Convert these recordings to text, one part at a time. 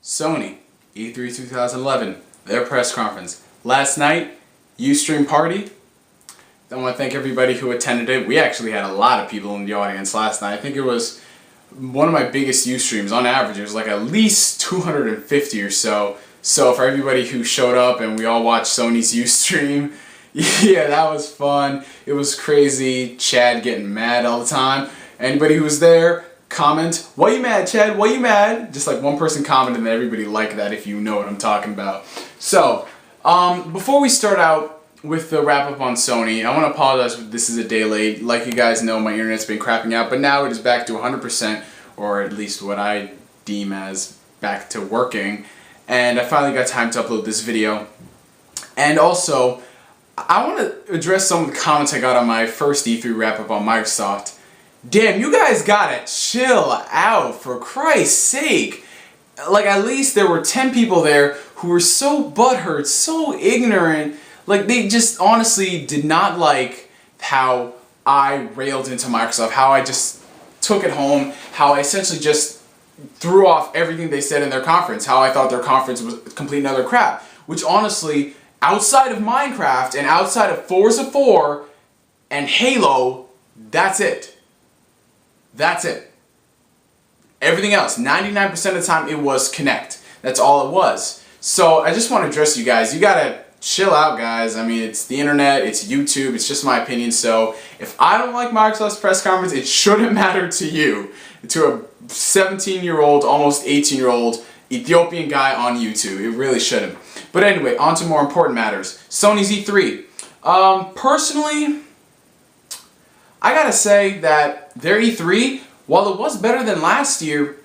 Sony, E3 2011, their press conference. Last night, Ustream party. I want to thank everybody who attended it. We actually had a lot of people in the audience last night. I think it was one of my biggest Ustreams. On average, it was like at least 250 or so. So for everybody who showed up and we all watched Sony's Ustream, yeah, that was fun. It was crazy. Chad getting mad all the time. Anybody who was there, comment, "Why you mad, Chad? Why you mad?" Just like one person commented and everybody liked that, if you know what I'm talking about. So, before we start out with the wrap up on Sony, I want to apologize if this is a day late. Like you guys know, my internet's been crapping out, but now it is back to 100%, or at least what I deem as back to working. And I finally got time to upload this video. And also, I want to address some of the comments I got on my first E3 wrap up on Microsoft. Damn, you guys gotta chill out, for Christ's sake. Like, at least there were 10 people there who were so butthurt, so ignorant. Like, they just honestly did not like how I railed into Microsoft, how I just took it home, how I essentially just threw off everything they said in their conference, how I thought their conference was complete and utter crap. Which honestly, outside of Minecraft and outside of Forza 4 and Halo, that's it. That's it. Everything else, 99% of the time, it was Kinect. That's all it was. So I just want to address you guys. You gotta chill out, guys. I mean, it's the internet, it's YouTube, it's just my opinion. So if I don't like Microsoft's press conference, it shouldn't matter to you. To a 17-year-old, almost 18-year-old Ethiopian guy on YouTube. It really shouldn't. But anyway, on to more important matters. Sony's E3. Personally, I gotta say that their E3, while it was better than last year,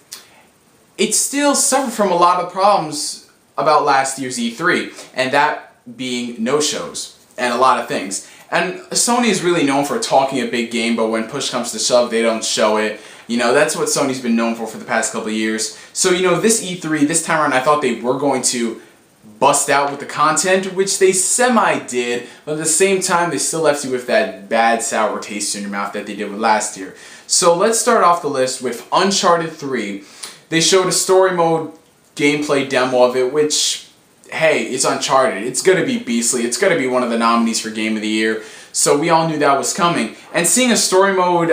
it still suffered from a lot of problems about last year's E3, and that being no-shows and a lot of things. And Sony is really known for talking a big game, but when push comes to shove, they don't show it. You know, that's what Sony's been known for the past couple of years. So, you know, this E3, this time around, I thought they were going to bust out with the content, which they semi-did, but at the same time, they still left you with that bad, sour taste in your mouth that they did with last year. So let's start off the list with Uncharted 3. They showed a story mode gameplay demo of it, which, hey, it's Uncharted. It's going to be beastly. It's going to be one of the nominees for Game of the Year. So we all knew that was coming. And seeing a story mode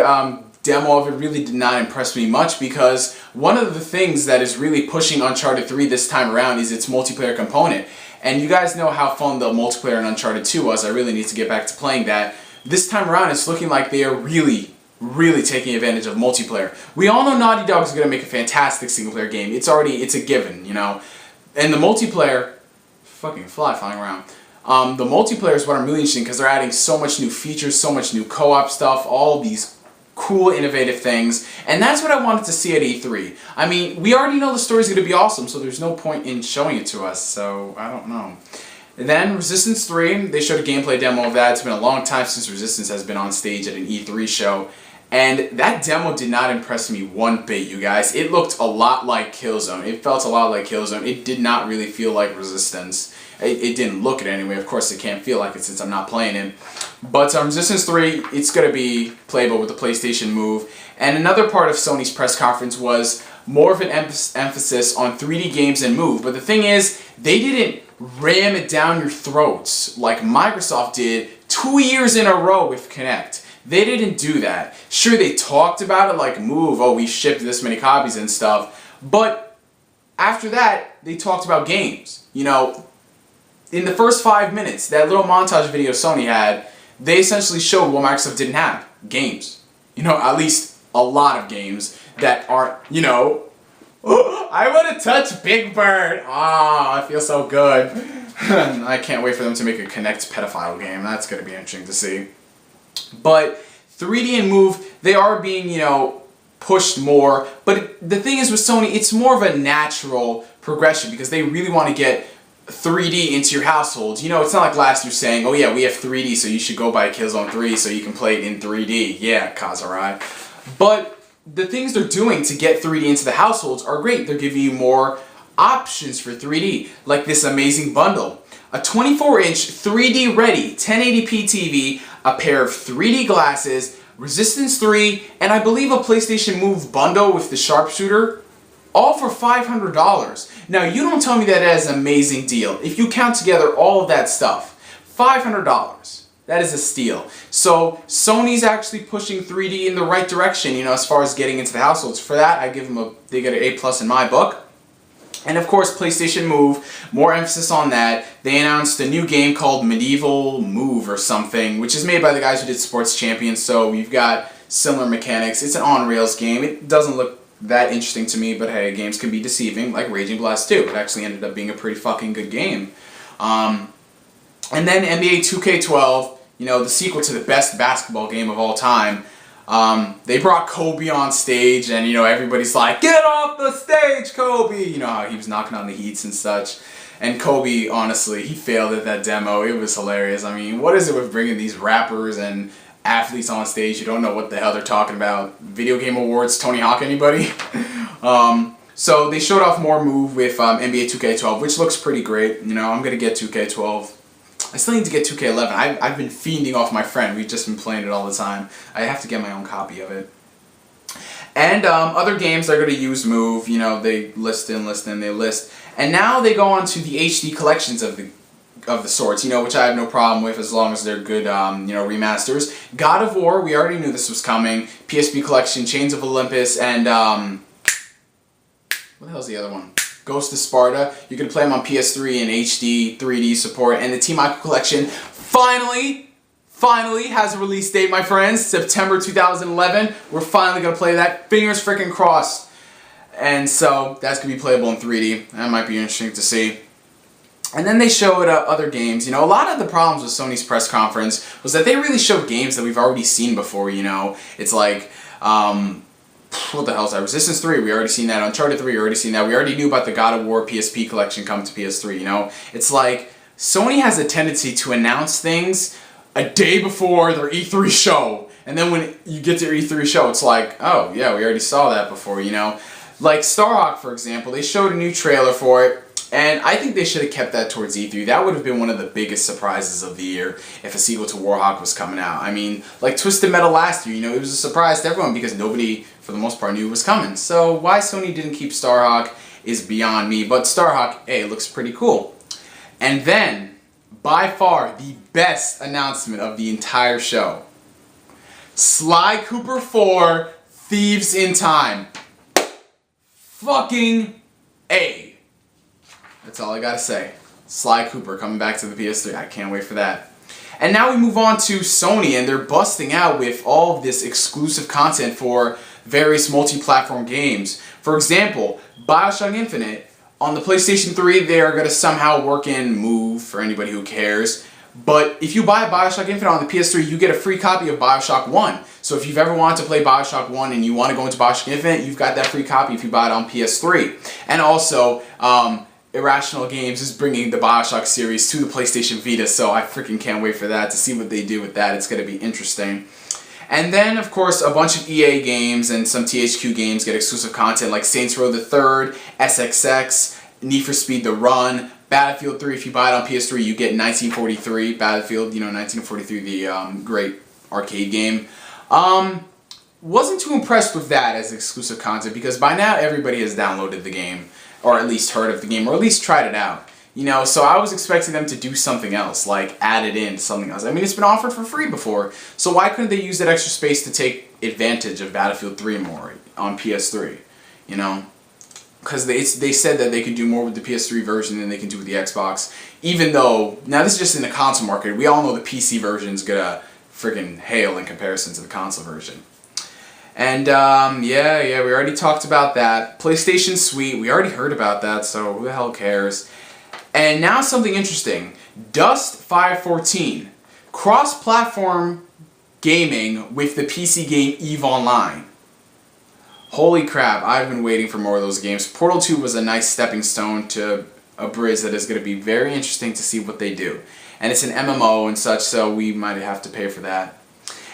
demo of it really did not impress me much, because one of the things that is really pushing Uncharted 3 this time around is its multiplayer component. And you guys know how fun the multiplayer in Uncharted 2 was. I really need to get back to playing that. This time around, it's looking like they are really taking advantage of multiplayer. We all know Naughty Dog is going to make a fantastic single-player game. It's a given, you know. And the multiplayer, fucking fly flying around. The multiplayer is what I'm really interested in, because they're adding so much new features, so much new co-op stuff, all these cool, innovative things, and that's what I wanted to see at E3. I mean, we already know the story's going to be awesome, so there's no point in showing it to us, so I don't know. And then Resistance 3, they showed a gameplay demo of that. It's been a long time since Resistance has been on stage at an E3 show, and that demo did not impress me one bit, you guys. It looked a lot like Killzone. It felt a lot like Killzone. It did not really feel like Resistance. It didn't look it anyway. Of course, it can't feel like it since I'm not playing it. But Resistance 3, it's going to be playable with the PlayStation Move. And another part of Sony's press conference was more of an emphasis on 3D games and Move. But the thing is, they didn't ram it down your throats like Microsoft did 2 years in a row with Kinect. They didn't do that. Sure, they talked about it like Move, oh, we shipped this many copies and stuff. But after that, they talked about games. You know, in the first 5 minutes, that little montage video Sony had, they essentially showed what Microsoft didn't have. Games. You know, at least a lot of games that are, you know, I want to touch Big Bird. Ah, I feel so good. I can't wait for them to make a Kinect pedophile game. That's going to be interesting to see. But 3D and Move, they are being, you know, pushed more. But the thing is with Sony, it's more of a natural progression, because they really want to get 3D into your household. You know, it's not like last year saying, oh yeah, we have 3D, so you should go buy Killzone 3 so you can play it in 3D. Yeah, Kazurai. But the things they're doing to get 3D into the households are great. They're giving you more options for 3D, like this amazing bundle. A 24-inch 3D ready 1080p TV, a pair of 3D glasses, Resistance 3, and I believe a PlayStation Move bundle with the sharpshooter. all for $500. Now, you don't tell me that is an amazing deal. If you count together all of that stuff, $500. That is a steal. So Sony's actually pushing 3D in the right direction, you know, as far as getting into the households. For that, I give them they get an A+ in my book. And of course, PlayStation Move, more emphasis on that. They announced a new game called Medieval Move or something, which is made by the guys who did Sports Champions, so we've got similar mechanics. It's an on-rails game. It doesn't look that interesting to me, but hey, games can be deceiving, like Raging Blast 2. It actually ended up being a pretty fucking good game. And then NBA 2K12, you know, the sequel to the best basketball game of all time. They brought Kobe on stage, and you know, everybody's like, "Get off the stage, Kobe!" You know how he was knocking on the heats and such. And Kobe, honestly, he failed at that demo. It was hilarious. I mean, what is it with bringing these rappers and athletes on stage? You don't know what the hell they're talking about. Video Game Awards, Tony Hawk, anybody? So they showed off more Move with NBA 2K12, which looks pretty great. You know, I'm gonna get 2K12. I still need to get 2K11. I've been fiending off my friend. We've just been playing it all the time. I have to get my own copy of it. And other games are going to use Move. You know, they list and list and they list. And now they go on to the HD collections of the sorts, you know, which I have no problem with as long as they're good, you know, remasters. God of War, we already knew this was coming. PSP Collection, Chains of Olympus, and what the hell's the other one? Ghost of Sparta. You can play them on PS3 and HD 3D support. And the Team Ico Collection finally has a release date, my friends. September 2011. We're finally going to play that. Fingers freaking crossed. And so that's going to be playable in 3D. That might be interesting to see. And then they showed other games. You know, a lot of the problems with Sony's press conference was that they really showed games that we've already seen before, you know. It's like, what the hell is that? Resistance 3, we already seen that. Uncharted 3, we already seen that. We already knew about the God of War PSP collection coming to PS3, you know? It's like, Sony has a tendency to announce things a day before their E3 show. And then when you get to your E3 show, it's like, oh, yeah, we already saw that before, you know? Like Starhawk, for example, they showed a new trailer for it. And I think they should have kept that towards E3. That would have been one of the biggest surprises of the year if a sequel to Warhawk was coming out. I mean, like Twisted Metal last year, you know, it was a surprise to everyone because nobody, for the most part, knew it was coming. So why Sony didn't keep Starhawk is beyond me. But Starhawk, hey, it looks pretty cool. And then, by far, the best announcement of the entire show. Sly Cooper-Thieves In Time. Fucking A. That's all I gotta say. Sly Cooper coming back to the PS3. I can't wait for that. And now we move on to Sony, and they're busting out with all of this exclusive content for various multi-platform games. For example, Bioshock Infinite. On the PlayStation 3, they are going to somehow work in Move, for anybody who cares. But if you buy Bioshock Infinite on the PS3, you get a free copy of Bioshock 1. So if you've ever wanted to play Bioshock 1 and you want to go into Bioshock Infinite, you've got that free copy if you buy it on PS3. And also, Irrational Games is bringing the Bioshock series to the PlayStation Vita, so I freaking can't wait for that, to see what they do with that. It's going to be interesting. And then, of course, a bunch of EA games and some THQ games get exclusive content like Saints Row the Third, SXX, Need for Speed The Run, Battlefield 3. If you buy it on PS3, you get 1943, Battlefield, you know, 1943, the great arcade game. Wasn't too impressed with that as exclusive content because by now everybody has downloaded the game, or at least heard of the game, or at least tried it out. You know, so I was expecting them to do something else, like add it in to something else. I mean, it's been offered for free before, so why couldn't they use that extra space to take advantage of Battlefield 3 more on PS3, you know? Because they said that they could do more with the PS3 version than they can do with the Xbox, even though, now this is just in the console market, we all know the PC version's gonna friggin' hail in comparison to the console version. And, yeah, we already talked about that. PlayStation Suite, we already heard about that, so who the hell cares? And now something interesting. Dust 514. Cross-platform gaming with the PC game EVE Online. Holy crap, I've been waiting for more of those games. Portal 2 was a nice stepping stone to a bridge that is going to be very interesting to see what they do. And it's an MMO and such, so we might have to pay for that.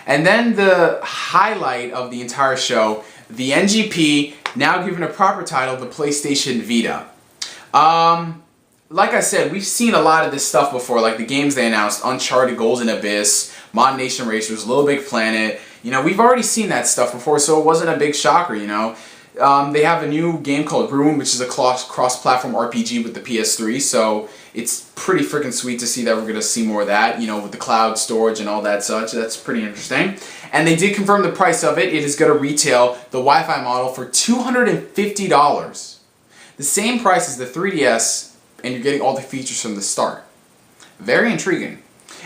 And then the highlight of the entire show, the NGP, now given a proper title, the PlayStation Vita. Like I said, we've seen a lot of this stuff before, like the games they announced, Uncharted, Golden Abyss, Mod Nation Racers, Little Big Planet. You know, we've already seen that stuff before, so it wasn't a big shocker, you know. They have a new game called Ruin, which is a cross-platform RPG with the PS3, so it's pretty freaking sweet to see that we're going to see more of that, you know, with the cloud storage and all that such. That's pretty interesting. And they did confirm the price of it. It is going to retail the Wi-Fi model for $250. The same price as the 3DS, and you're getting all the features from the start. Very intriguing.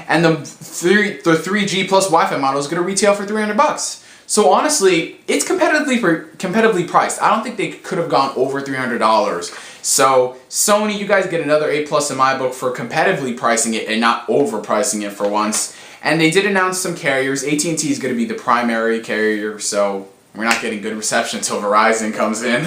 And the 3G plus Wi-Fi model is going to retail for $300. So honestly, it's competitively priced. I don't think they could have gone over $300. So Sony, you guys get another A+ in my book for competitively pricing it and not overpricing it for once. And they did announce some carriers. AT&T is going to be the primary carrier, so we're not getting good reception until Verizon comes in.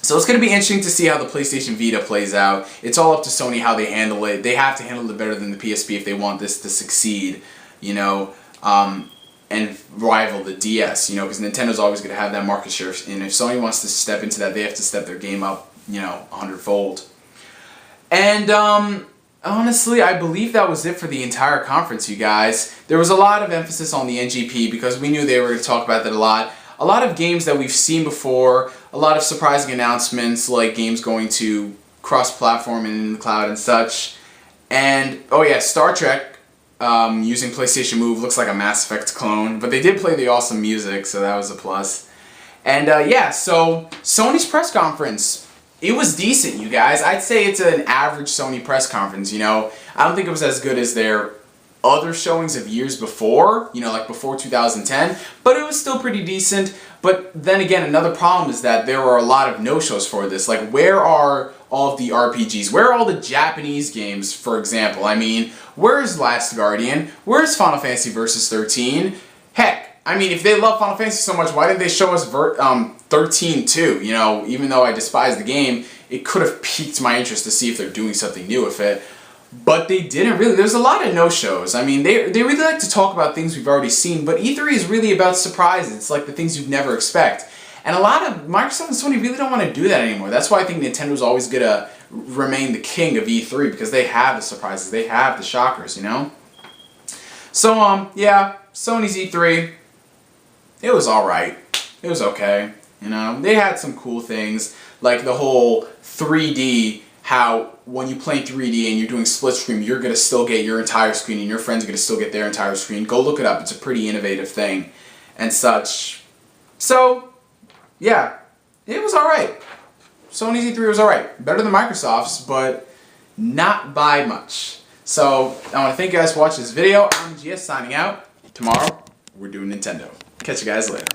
So it's going to be interesting to see how the PlayStation Vita plays out. It's all up to Sony how they handle it. They have to handle it better than the PSP if they want this to succeed, you know, and rival the DS, you know, because Nintendo's always going to have that market share. And if Sony wants to step into that, they have to step their game up, you know, 100-fold. And honestly, I believe that was it for the entire conference, you guys. There was a lot of emphasis on the NGP because we knew they were going to talk about that a lot. A lot of games that we've seen before, a lot of surprising announcements like games going to cross-platform and in the cloud and such. And, oh yeah, Star Trek using PlayStation Move looks like a Mass Effect clone, but they did play the awesome music, so that was a plus. And yeah, so Sony's press conference, it was decent, you guys. I'd say it's an average Sony press conference, you know. I don't think it was as good as their other showings of years before, you know, like before 2010, but it was still pretty decent. But then again, another problem is that there were a lot of no-shows for this. Like, where are all of the RPGs? Where are all the Japanese games, for example? I mean, where's Last Guardian? Where's Final Fantasy Versus 13? Heck, I mean, if they love Final Fantasy so much, why didn't they show us 13 too? You know, even though I despise the game, it could have piqued my interest to see if they're doing something new with it. But they didn't really. There's a lot of no-shows. I mean, they really like to talk about things we've already seen, but E3 is really about surprises. It's like the things you'd never expect. And a lot of Microsoft and Sony really don't want to do that anymore. That's why I think Nintendo's always going to remain the king of E3, because they have the surprises. They have the shockers, you know? So, yeah, Sony's E3, it was alright. It was okay, you know? They had some cool things, like the whole 3D, how when you play 3D and you're doing split screen, you're going to still get your entire screen and your friends are going to still get their entire screen. Go look it up. It's a pretty innovative thing and such. So, yeah, it was alright. Sony's E3 was alright. Better than Microsoft's, but not by much. So, I want to thank you guys for watching this video. I'm GS signing out. Tomorrow, we're doing Nintendo. Catch you guys later.